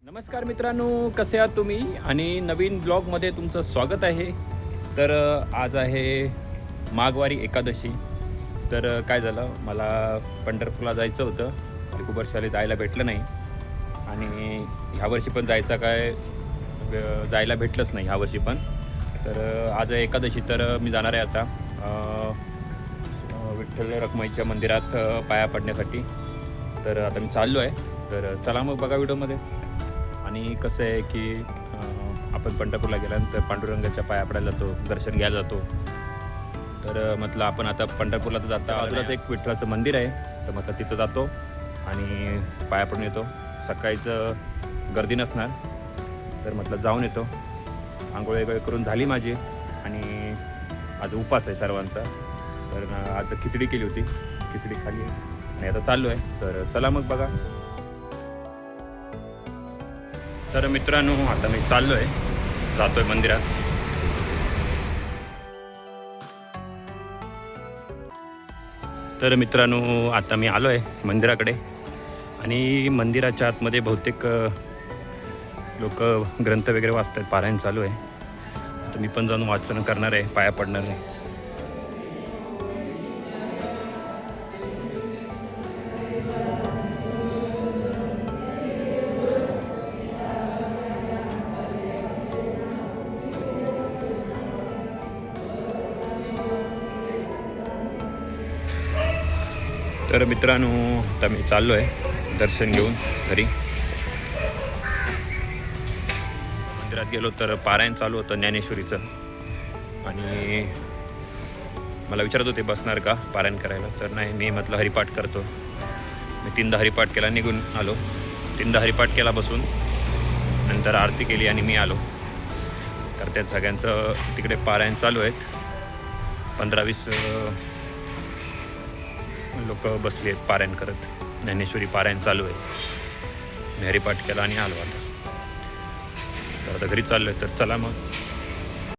नमस्कार मित्रांनो, कसे आहात तुम्ही? आणि नवीन ब्लॉगमध्ये तुमचं स्वागत आहे. तर आज आहे माघवारी एकादशी. तर काय झालं, मला पंढरपूरला जायचं होतं. खूप वर्षाले जायला भेटलं नाही आणि ह्यावर्षी पण जायला भेटलंच नाही ह्यावर्षी पण. तर आज आहे एकादशी, तर मी जाणार आहे आता विठ्ठल रखुमाईच्या मंदिरात पाया पडण्यासाठी. तर आता मी चाललो आहे. तर चला मग बघा व्हिडिओमध्ये. आणि कसं आहे की आपण पंढरपूरला गेल्यानंतर पांडुरंगाच्या पाया पडायला जातो, दर्शन घ्यायला जातो. तर म्हटलं आपण आता पंढरपूरला तर जाता बाजूलाच एक विठ्ठलाचं मंदिर आहे, तर म्हटलं तिथं जातो आणि पाया पडून येतो. सकाळीचं गर्दी नसणार, तर म्हटलं जाऊन येतो. आंघोळ वगैरे करून झाली माझी आणि आज उपास आहे सर्वांचा. तर आज खिचडी केली होती, खिचडी खाली आणि आता चाललो आहे. तर चला मग बघा. तर मित्रांनो, आता मी चाललो आहे, जातो आहे मंदिरात. तर मित्रांनो, आता मी आलो आहे मंदिराकडे आणि मंदिराच्या आतमध्ये बहुतेक लोक ग्रंथ वगैरे वाचतात, पारायण चालू आहे. आता मी पण जाऊन वाचन करणार आहे, पाया पडणार आहे. तर मित्रांनो, आता मी चाललो आहे दर्शन घेऊन घरी. मंदिरात गेलो तर पारायण चालू होतं ज्ञानेश्वरीचं आणि मला विचारत होते बसणार का पारायण करायला. तर नाही, मी म्हटलं हरिपाठ करतो. मी 3दा हरिपाठ केला, निघून आलो. 3दा हरिपाठ केला बसून, नंतर आरती केली आणि मी आलो. तर त्यात सगळ्यांचं तिकडे पारायण चालू आहेत. 15-20 लोक बसली आहेत पारायण करत. ज्ञानेश्वरी पारायण चालू आहे. मी हरिपाठ केला आणि आलो आता. तर आता घरी चाललो आहे. तर चला मग